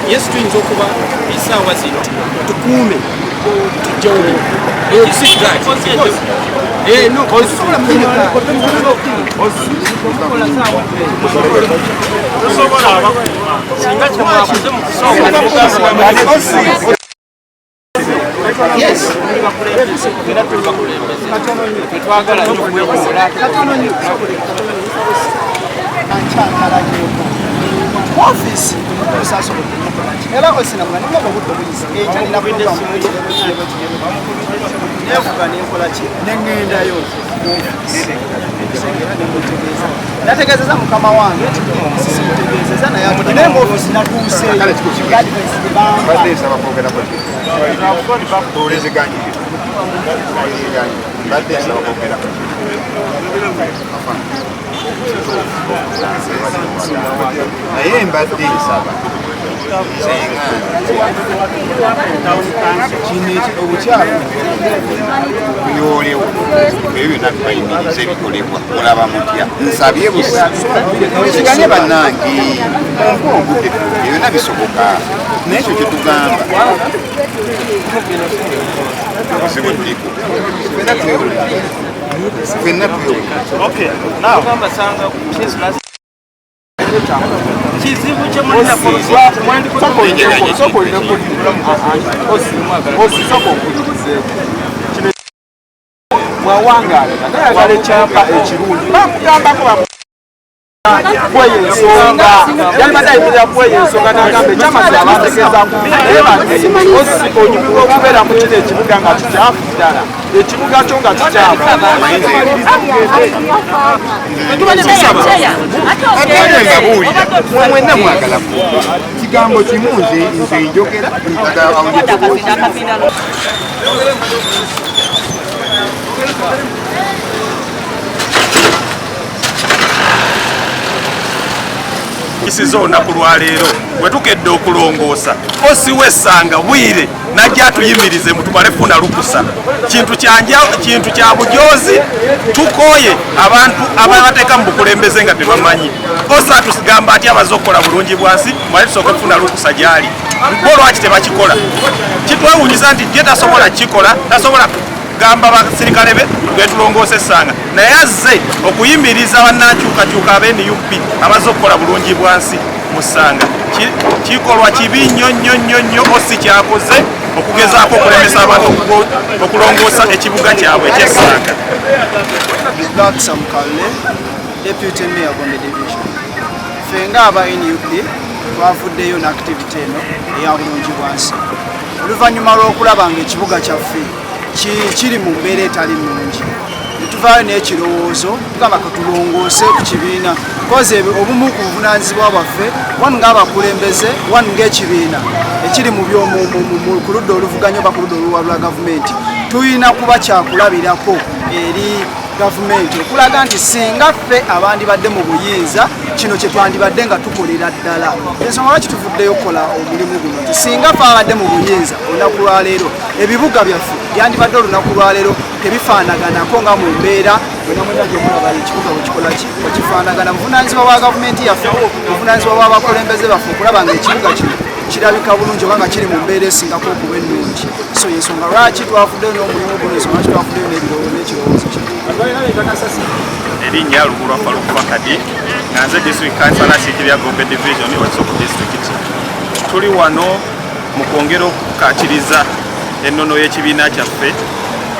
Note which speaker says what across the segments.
Speaker 1: Yes, twins okuba isawa zino tukume tujoni no osobola yes office sasa ela osina mwana ngoba kudobilisa ejani na program nevugani enkola ki nengenda yo nategezeza mukama wange sisimutegezeza naye nemba office natuse
Speaker 2: naye mbadde nsaba obukyafu byolewo ebyo byonna bibayimiriza ebikolebwa mulaba mutya nsabye busa siganye bannange obudde byonna bisoboka naye ekyo kyetugamba obuzibu buliko fenna twewuliza kizibu kyemulina
Speaker 3: mwawangala nayagala ekyapa ekirungi bakugambako kweyensonga yalibadde ayimirira kweyensonga nagamba ekyamazima bategeeza onyumirwa okubeera mu kino ekibuga nga kikyafu ddala ekibuga kyo nga kikyafu
Speaker 2: ate nga buwulira mwenna mwagala kigambo kimu nze njogera
Speaker 4: isizo olunaku lwaleero bwe tukedde okulongoosa osiwesanga bwire najja atuyimirize mutumale funa lukusa kintu kya bujozi tukooye abantu ababateeka mu bukulembeze nga tebamanyi osa tusigamba ati abazokola bulungi bwansi mwale tusooke kufuna lukusa gyali bo lwaki tebakikola kitwewuunyisa nti ye tasobola kikola tasobola gamba basirikale be twetulongoose essanga naye azze okuyimiriza bannankyukakyuka ab'NUP abazokola bulungi bwansi mu ssanga kikolwa kibi nnyo osi kyakoze okugezaako okulemesa abantu okulongoosa ekibuga kyabwe eky'essanga.
Speaker 1: Deputy Mayor Gombe Division. Fenga aba NUP twavuddeyo n'activity eno eya bulungi bwansi oluvannyuma lw'okulaba ng'ekibuga kyaffe kiri mu mbeera etali nnungi netuvaayo n'ekirowoozo tugamba katulongoose ku kibiina koze obumu ku buvunaanyizibwa bwaffe wanu ng'abakulembeze wanu ng'ekibiina ekiri mu ku ludda oluvuganya oba ku ludda oluwalula gavumenti tulina kuba kyakulabirako eri gavumenti okulaga nti singa ffe abandibadde mu buyinza kino kye twandibadde nga tukolera ddala ensonga lwaki tuvuddeyo okukola omulimu guno nti singa ffe abadde mu buyinza olunaku lwaleero ebibuga byaffe byandibadde olunaku lwaleero tebifaanaganako nga mu mbeera bwenamwena gyomulaba ekibuga bwekikola wekifaanagana buvunaanyizibwa bwa gavumenti yaffe buvunaanyizibwa bw'abakulembeze baffe okulaba ng'ekibuga kino kirabika bulungi oba nga kiri mu mbeera esingako okuba ennungi so yensonga lwaki twafuddeyo n'omulimu guno ensonga lwaki twafuddeyo n'ekirowoozo kino
Speaker 4: erinnya Lugulwa Faruku Fakadi nga nze district councillor asiikirira Gombe Division Wakisogo district. Tuli wano mu kwongera okukaatiriza ennono y'ekibiina kyaffe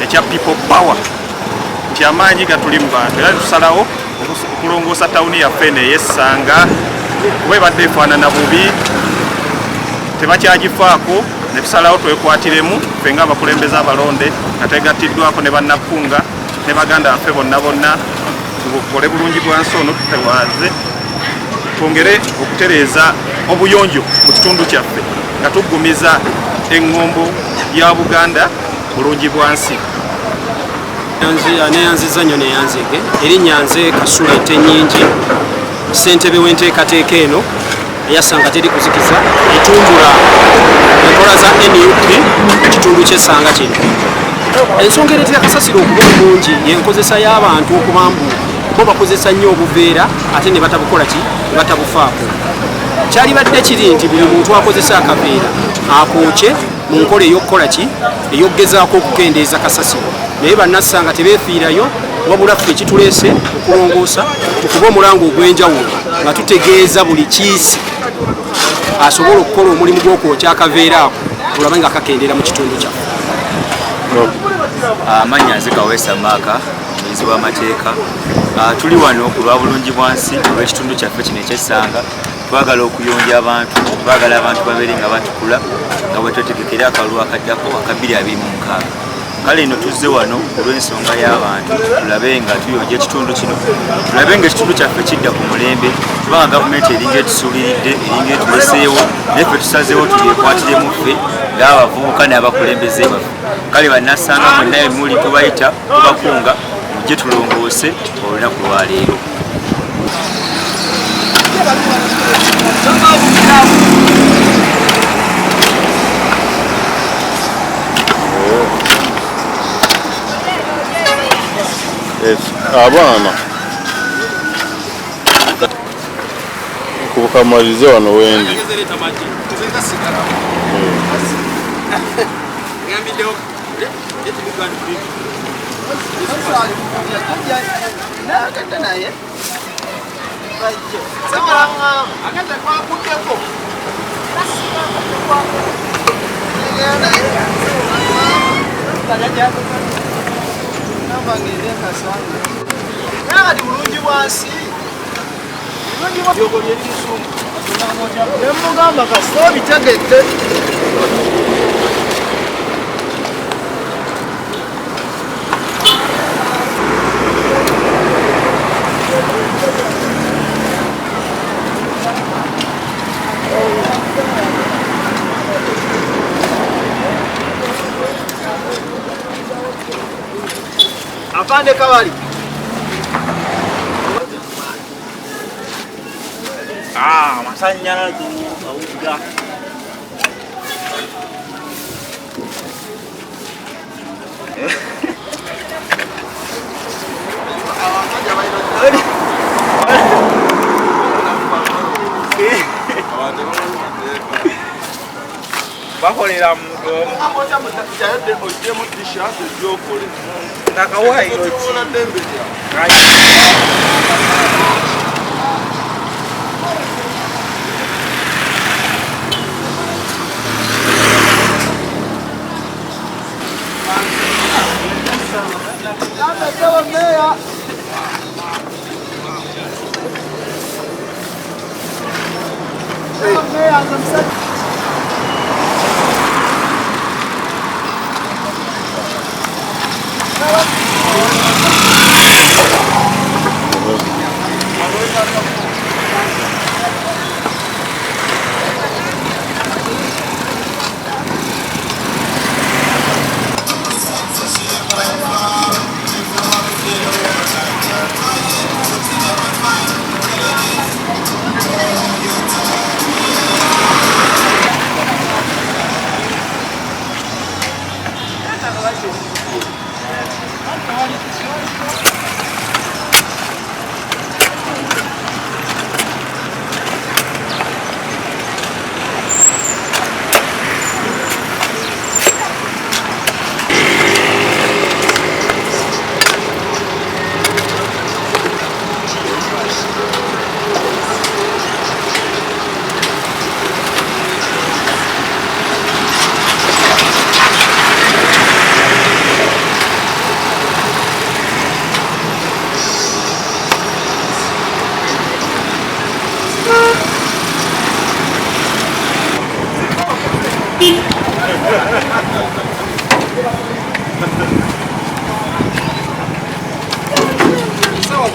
Speaker 4: ekya People Power nti amaanyi gatuli mu bantu era tusalawo okulongoosa tawuni yaffe n'ey'essanga kuba ebadde efaanana bubi tebakyagifaako ne tusalawo twekwatiremu ffe ng'abakulembeze abalonde nga twegattiddwako ne bannakunga ne baganda baffe bonna tukole bulungi bwansi ono tutewaaze twongere okutereeza obuyonjo mu kitundu kyaffe nga tuggumiza eŋŋombo ya Buganda bulungi bwansi.
Speaker 5: Neyanziza nnyo neyanzige erinnya nze Kasula Entennyingi, ssentebe w'enteekateeka eno eyasanga teri kuzikiza etumbula enkola za NUP mu kitundu ky'Essanga kino. Ensonga ereetera kasasiro okuba obungi y'enkozesa y'abantu okuba mbu bo bakozesa nnyo obuveera ate ne batabukola ki ne batabufaako. Kyalibadde kiri nti buli muntu akozesa akaveera akookye mu nkola ey'okukola ki ey'okgezaako okukendeeza kasasiro, naye bannassanga tebeefiirayo wabula ffe ekituleese okulongoosa okuba omulango ogw'enjawulo nga tutegeeza buli kiisi asobola okukola omulimu gw'okwokya akaveera ako tulabe nga kakendeera mu kitundu kyaffe.
Speaker 6: Amanya nze Kaweesa Maaka, muyizi w'amateeka. Tuli wano ku lwa bulungi bwansi olw'ekitundu kyaffe kino eky'Essanga. Twagala okuyonja abantu, twagala abantu babeere nga batukula nga bwe twetegekera akalulu akaddako aka 2026. Kale eno tuzze wano olw'ensonga y'abantu tulabe nga tuyonja ekitundu kino, tulabe nga ekitundu kyaffe kidda ku mulembe, kubanga gavumenti eringa etusuuliridde, eringa etuleseewo, naye ffe tusazeewo tulyekwatire ffe ng'abavubuka n'abakulembeze baffe. Kale bannassanga mwenna muli tubayita tubakunga mujje tulongoose olunaku lwa leero.
Speaker 7: Abaana kukamalize wano wendi
Speaker 1: bulungi bwansi nemugamba kasita obitegedde Afande Kabali.
Speaker 3: Masanyalaze awuga. Bakolera muntu amoja mutakijayode ojje mu t-shirt gyokole nakawayiro kona dembe Sawa,